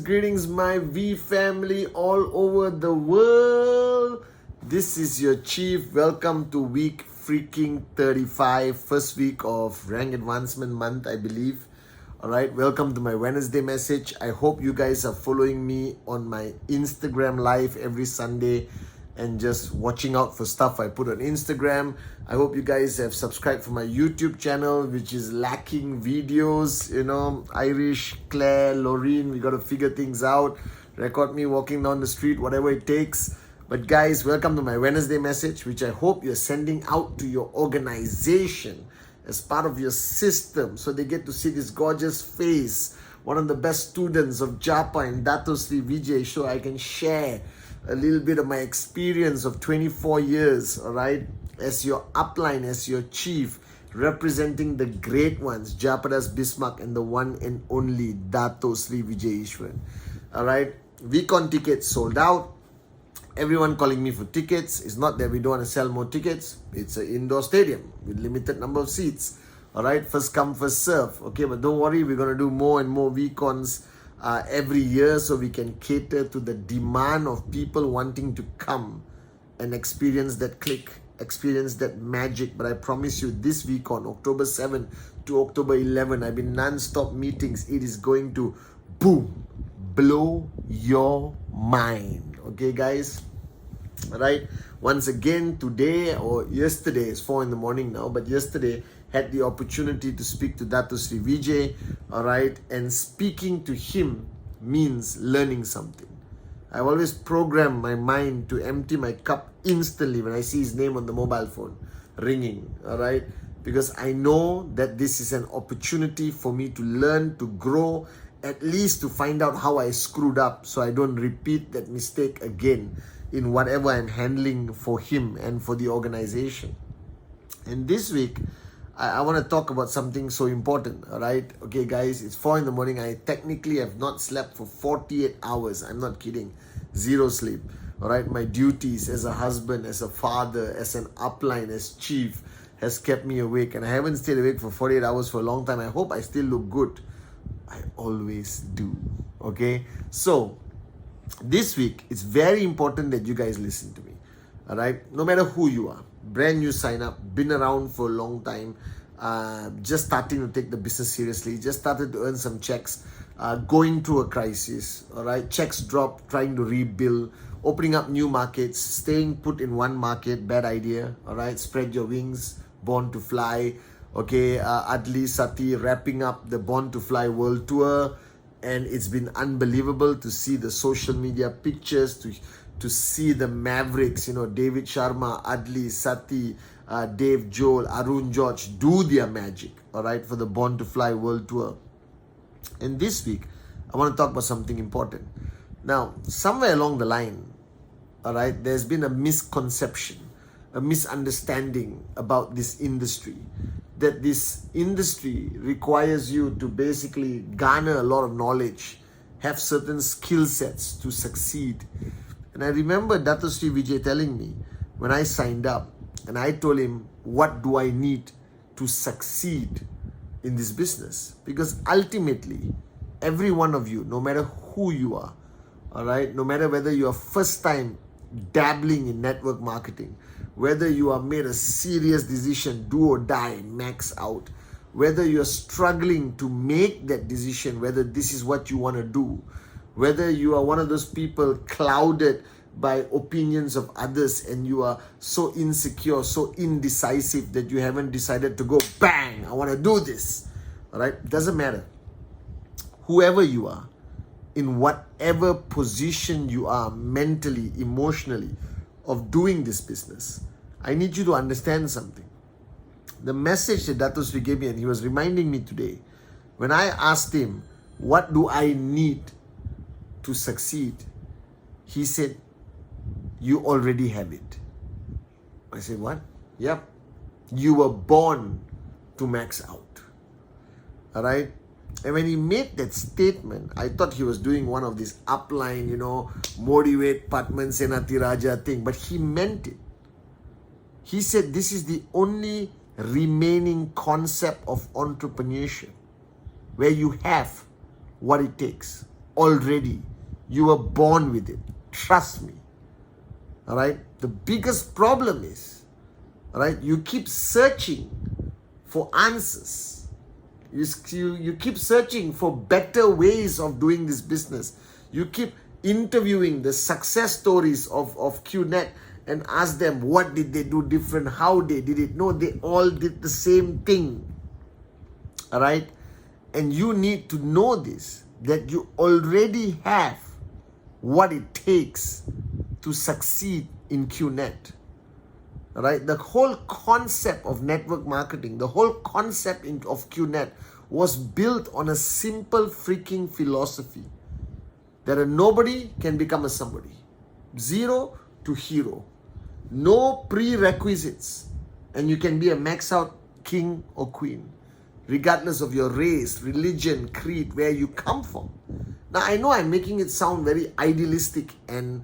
Greetings, my V family all over the world. This is your chief. Welcome to week freaking 35, first week of rank advancement month, I believe. All right, welcome to my Wednesday message. I hope you guys are following me on my Instagram live every Sunday and just watching out for stuff I put on Instagram. I hope you guys have subscribed for my YouTube channel, which is lacking videos. You know, Irish, Claire, Lorraine, we got to figure things out. Record me walking down the street, whatever it takes. But guys, welcome to my Wednesday message, which I hope you're sending out to your organization as part of your system, so they get to see this gorgeous face, one of the best students of Japa and Dato Sri Vijay, so I can share a little bit of my experience of 24 years, all right, as your upline, as your chief, representing the great ones, Japadas Bismarck and the one and only Dato Sri Vijay Ishwan. All right, VCon tickets sold out. Everyone calling me for tickets. It's not that we don't want to sell more tickets. It's an indoor stadium with limited number of seats. All right, first come, first serve. Okay, but don't worry, we're going to do more and more VCons every year, so we can cater to the demand of people wanting to come and experience that click, experience that magic. But I promise you, this week on October 7 to October 11, I've been non-stop meetings. It is going to boom, blow your mind. Okay, guys? All right, once again, today or yesterday, it's 4 in the morning now, but yesterday had the opportunity to speak to Dato Sri Vijay, all right, and speaking to him means learning something. I always program my mind to empty my cup instantly when I see his name on the mobile phone ringing, all right, because I know that this is an opportunity for me to learn, to grow, at least to find out how I screwed up so I don't repeat that mistake again in whatever I'm handling for him and for the organization. And this week, I want to talk about something so important, all right? Okay, guys, it's 4 in the morning. I technically have not slept for 48 hours. I'm not kidding. Zero sleep, all right? My duties as a husband, as a father, as an upline, as chief has kept me awake. And I haven't stayed awake for 48 hours for a long time. I hope I still look good. I always do, okay? So, this week, it's very important that you guys listen to me, all right? No matter who you are. Brand new sign up, been around for a long time, just starting to take the business seriously, just started to earn some checks, going through a crisis, all right, checks drop, trying to rebuild, opening up new markets, staying put in one market, bad idea, all right, spread your wings, born to fly, okay, Adli Sati wrapping up the Born to Fly World Tour, and it's been unbelievable to see the social media pictures, to see the Mavericks, you know, David Sharma, Adli, Sati, Dave Joel, Arun George do their magic, all right, for the Born to Fly World Tour. And this week, I want to talk about something important. Now, somewhere along the line, all right, there's been a misconception, a misunderstanding about this industry, that this industry requires you to basically garner a lot of knowledge, have certain skill sets to succeed. And I remember Dato Sri Vijay telling me when I signed up, and I told him, what do I need to succeed in this business? Because ultimately, every one of you, no matter who you are, all right, no matter whether you are first time dabbling in network marketing, whether you have made a serious decision, do or die, max out, whether you're struggling to make that decision, whether this is what you want to do, whether you are one of those people clouded by opinions of others and you are so insecure, so indecisive that you haven't decided to go, bang, I want to do this. All right, doesn't matter. Whoever you are, in whatever position you are mentally, emotionally, of doing this business, I need you to understand something. the message that Dato Sri gave me, and he was reminding me today, when I asked him, what do I need to succeed? He said, you already have it. I said, what? Yep. You were born to max out. All right? And when he made that statement, I thought he was doing one of these upline, motivate Pathman Senati Raja thing. But he meant it. He said this is the only remaining concept of entrepreneurship where you have what it takes already. You were born with it. Trust me. All right? The biggest problem is, all right, you keep searching for answers. You keep searching for better ways of doing this business. You keep interviewing the success stories of qnet and ask them what did they do different, how they did it. No, they all did the same thing. All right? And you need to know this, that you already have what it takes to succeed in qnet. All right? The whole concept of network marketing, the whole concept of qnet was built on a simple freaking philosophy that a nobody can become a somebody. Zero to hero. No prerequisites. And you can be a max out king or queen, regardless of your race, religion, creed, where you come from. Now, I know I'm making it sound very idealistic and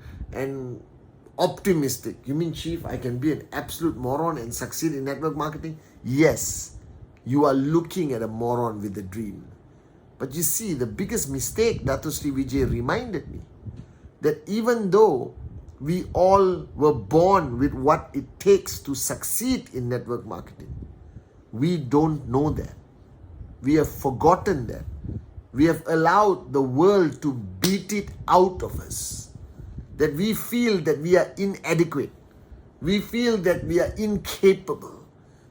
optimistic. You mean, Chief, I can be an absolute moron and succeed in network marketing? Yes, you are looking at a moron with a dream. But you see, the biggest mistake, Dato Sri Vijay reminded me, that even though we all were born with what it takes to succeed in network marketing, we don't know that. We have forgotten that. We have allowed the world to beat it out of us. That we feel that we are inadequate. We feel that we are incapable.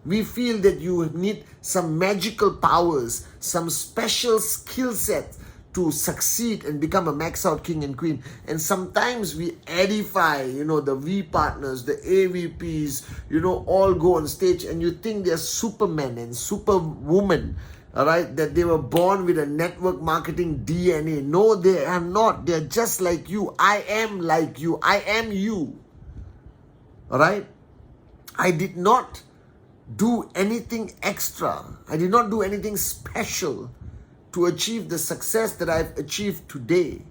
We feel that you need some magical powers, some special skill sets to succeed and become a max out king and queen. And sometimes we edify, the V partners, the AVPs, all go on stage and you think they're supermen and superwomen. All right, that they were born with a network marketing DNA. No, they are not. They're just like you. I am like you. I am you. All right? I did not do anything extra. I did not do anything special to achieve the success that I've achieved today.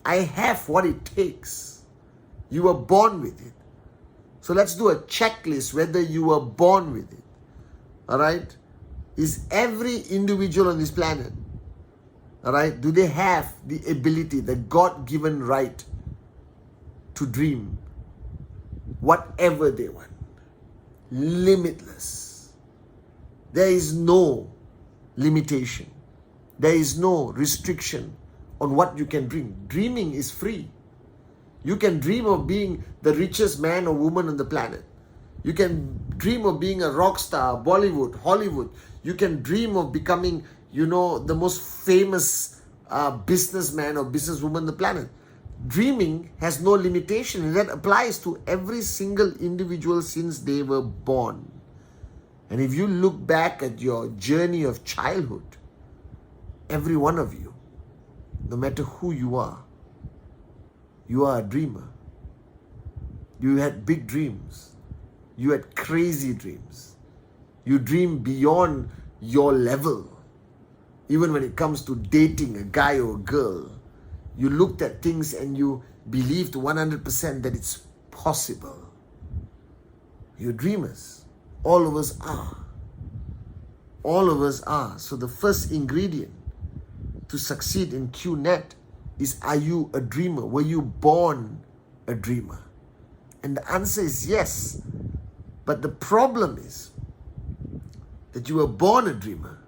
I have what it takes. You were born with it. So let's do a checklist whether you were born with it. All right? Is every individual on this planet, all right, do they have the ability, the God-given right to dream whatever they want? Limitless. There is no limitation. There is no restriction on what you can dream. Dreaming is free. You can dream of being the richest man or woman on the planet. You can dream of being a rock star, Bollywood, Hollywood. You can dream of becoming, the most famous businessman or businesswoman on the planet. Dreaming has no limitation, and that applies to every single individual since they were born. And if you look back at your journey of childhood, every one of you, no matter who you are a dreamer. You had big dreams. You had crazy dreams. You dream beyond your level. Even when it comes to dating a guy or a girl, you looked at things and you believed 100% that it's possible. You're dreamers. All of us are. All of us are. So the first ingredient to succeed in qnet is, are you a dreamer? Were you born a dreamer? And the answer is yes. But the problem is that you were born a dreamer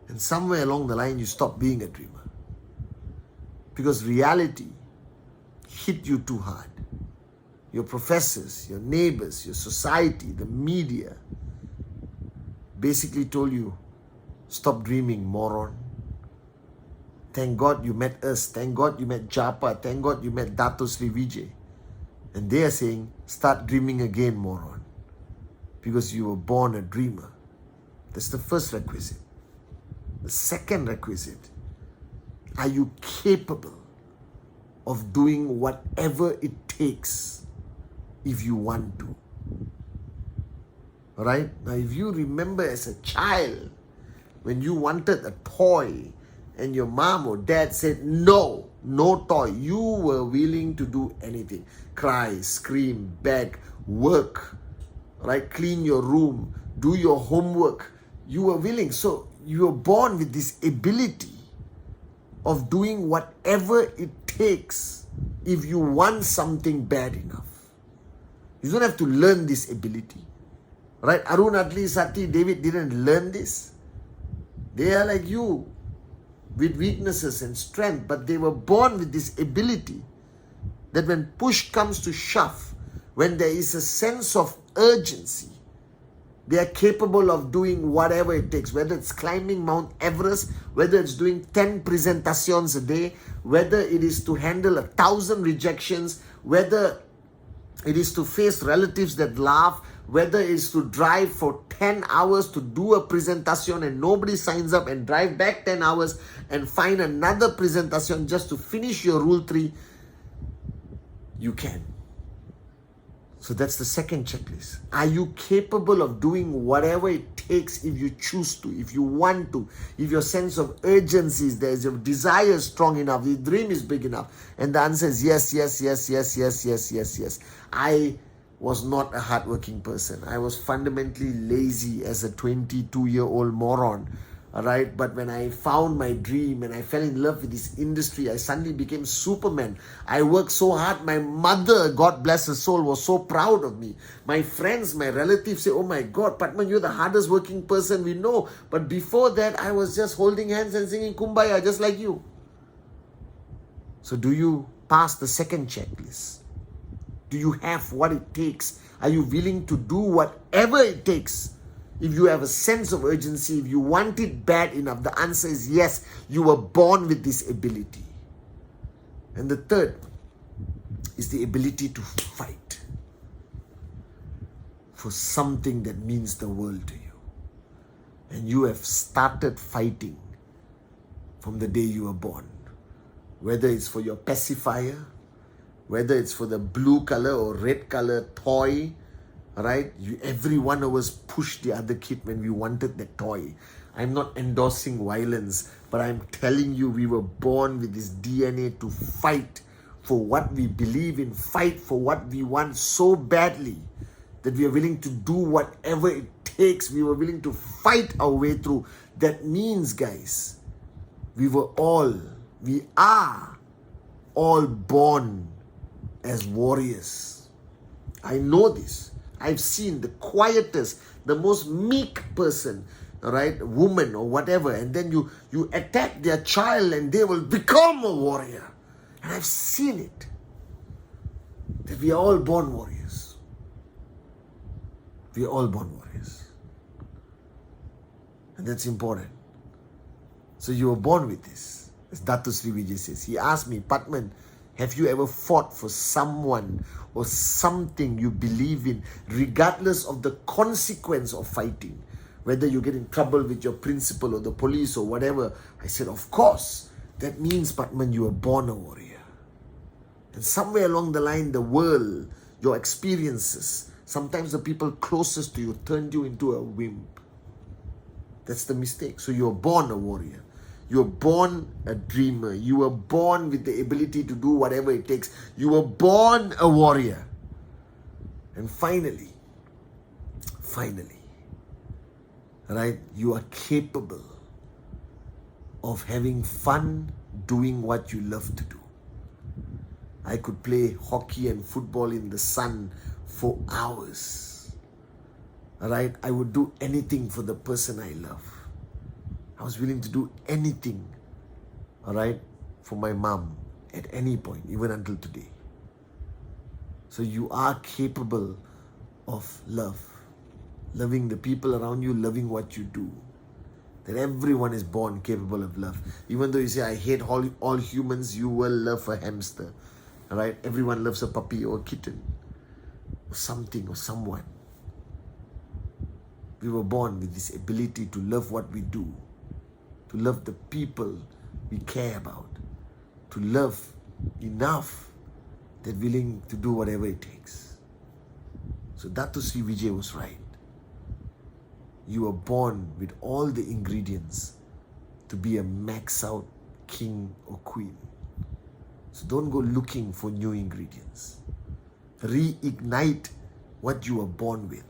and somewhere along the line you stopped being a dreamer. Because reality hit you too hard. Your professors, your neighbors, your society, the media basically told you, stop dreaming, moron. Thank God you met us. Thank God you met Japa. Thank God you met Dato Sri Vijay. And they are saying, start dreaming again, moron. because you were born a dreamer. That's the first requisite. The second requisite, are you capable of doing whatever it takes if you want to? Alright? Now, if you remember as a child, when you wanted a toy and your mom or dad said, no toy, you were willing to do anything. Cry, scream, beg, work, right? Clean your room, do your homework. You were willing. So you were born with this ability of doing whatever it takes if you want something bad enough. You don't have to learn this ability. Right? Arun, Atli, Sati, David didn't learn this. They are like you, with weaknesses and strength, but they were born with this ability that when push comes to shove, when there is a sense of urgency, they are capable of doing whatever it takes, whether it's climbing Mount Everest, whether it's doing 10 presentations a day, whether it is to handle 1,000 rejections, whether it is to face relatives that laugh, whether it's to drive for 10 hours to do a presentation and nobody signs up, and drive back 10 hours and find another presentation just to finish your Rule 3, you can. So that's the second checklist. Are you capable of doing whatever it takes if you choose to, if you want to, if your sense of urgency is there, is your desire is strong enough, the dream is big enough? And the answer is yes, yes, yes, yes, yes, yes, yes, yes. I was not a hardworking person. I was fundamentally lazy as a 22-year-old moron. Alright, but when I found my dream and I fell in love with this industry, I suddenly became Superman. I worked so hard. My mother, God bless her soul, was so proud of me. My friends, my relatives say, oh my God, Pathman, you're the hardest working person we know. But before that, I was just holding hands and singing Kumbaya, just like you. So do you pass the second checklist? Do you have what it takes? Are you willing to do whatever it takes? If you have a sense of urgency, if you want it bad enough, the answer is yes, you were born with this ability. And the third is the ability to fight for something that means the world to you. And you have started fighting from the day you were born. Whether it's for your pacifier, whether it's for the blue color or red color toy, right? Every one of us pushed the other kid when we wanted that toy. I'm not endorsing violence, but I'm telling you, we were born with this DNA to fight for what we believe in, fight for what we want so badly that we are willing to do whatever it takes. We were willing to fight our way through. That means, guys, we are all born as warriors. I know this. I've seen the quietest, the most meek person, right, woman or whatever, and then you attack their child and they will become a warrior. And I've seen it. That we are all born warriors. We are all born warriors. And that's important. So you were born with this. As Datu Sri Vijay says. He asked me, Pathman, have you ever fought for someone or something you believe in, regardless of the consequence of fighting? Whether you get in trouble with your principal or the police or whatever. I said, of course. That means, Pathman, you were born a warrior. And somewhere along the line, the world, your experiences, sometimes the people closest to you turned you into a wimp. That's the mistake. So you were born a warrior. You were born a dreamer. You were born with the ability to do whatever it takes. You were born a warrior. And finally, right, you are capable of having fun doing what you love to do. I could play hockey and football in the sun for hours. Right? I would do anything for the person I love. I was willing to do anything, all right, for my mom at any point, even until today. So you are capable of love, loving the people around you, loving what you do. That everyone is born capable of love. Even though you say, I hate all humans, you will love a hamster, all right? Everyone loves a puppy or a kitten or something or someone. We were born with this ability to love what we do, to love the people we care about, to love enough that willing to do whatever it takes. So Datu Sri Vijay was right. You were born with all the ingredients to be a max out king or queen. So don't go looking for new ingredients. Reignite what you were born with.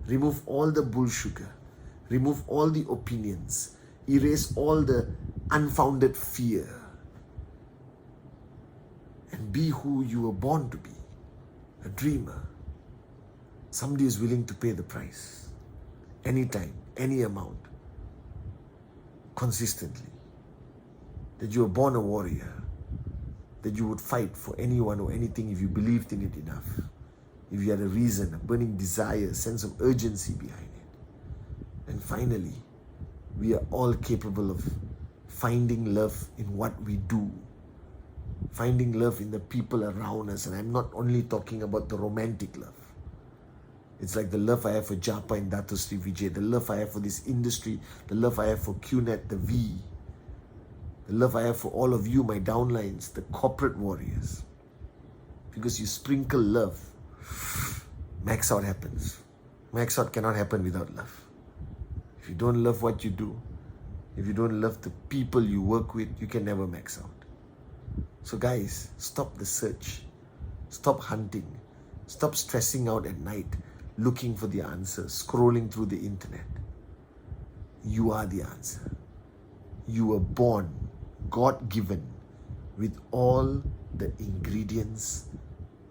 Remove all the bull sugar. Remove all the opinions. Erase all the unfounded fear. And be who you were born to be. A dreamer. Somebody who's willing to pay the price. Anytime, any amount. Consistently. That you were born a warrior. That you would fight for anyone or anything if you believed in it enough. If you had a reason, a burning desire, a sense of urgency behind it. And finally, we are all capable of finding love in what we do. Finding love in the people around us. And I'm not only talking about the romantic love. It's like the love I have for Japa and Datu Sri Vijay, the love I have for this industry, the love I have for QNet, the V, the love I have for all of you, my downlines, the corporate warriors. Because you sprinkle love, max out happens. Max out cannot happen without love. If you don't love what you do, if you don't love the people you work with, you can never max out. So guys, stop the search. Stop hunting. Stop stressing out at night, looking for the answer, scrolling through the internet. You are the answer. You were born, God-given, with all the ingredients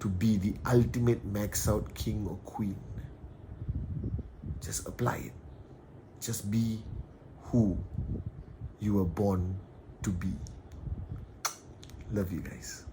to be the ultimate max-out king or queen. Just apply it. Just be who you were born to be. Love you guys.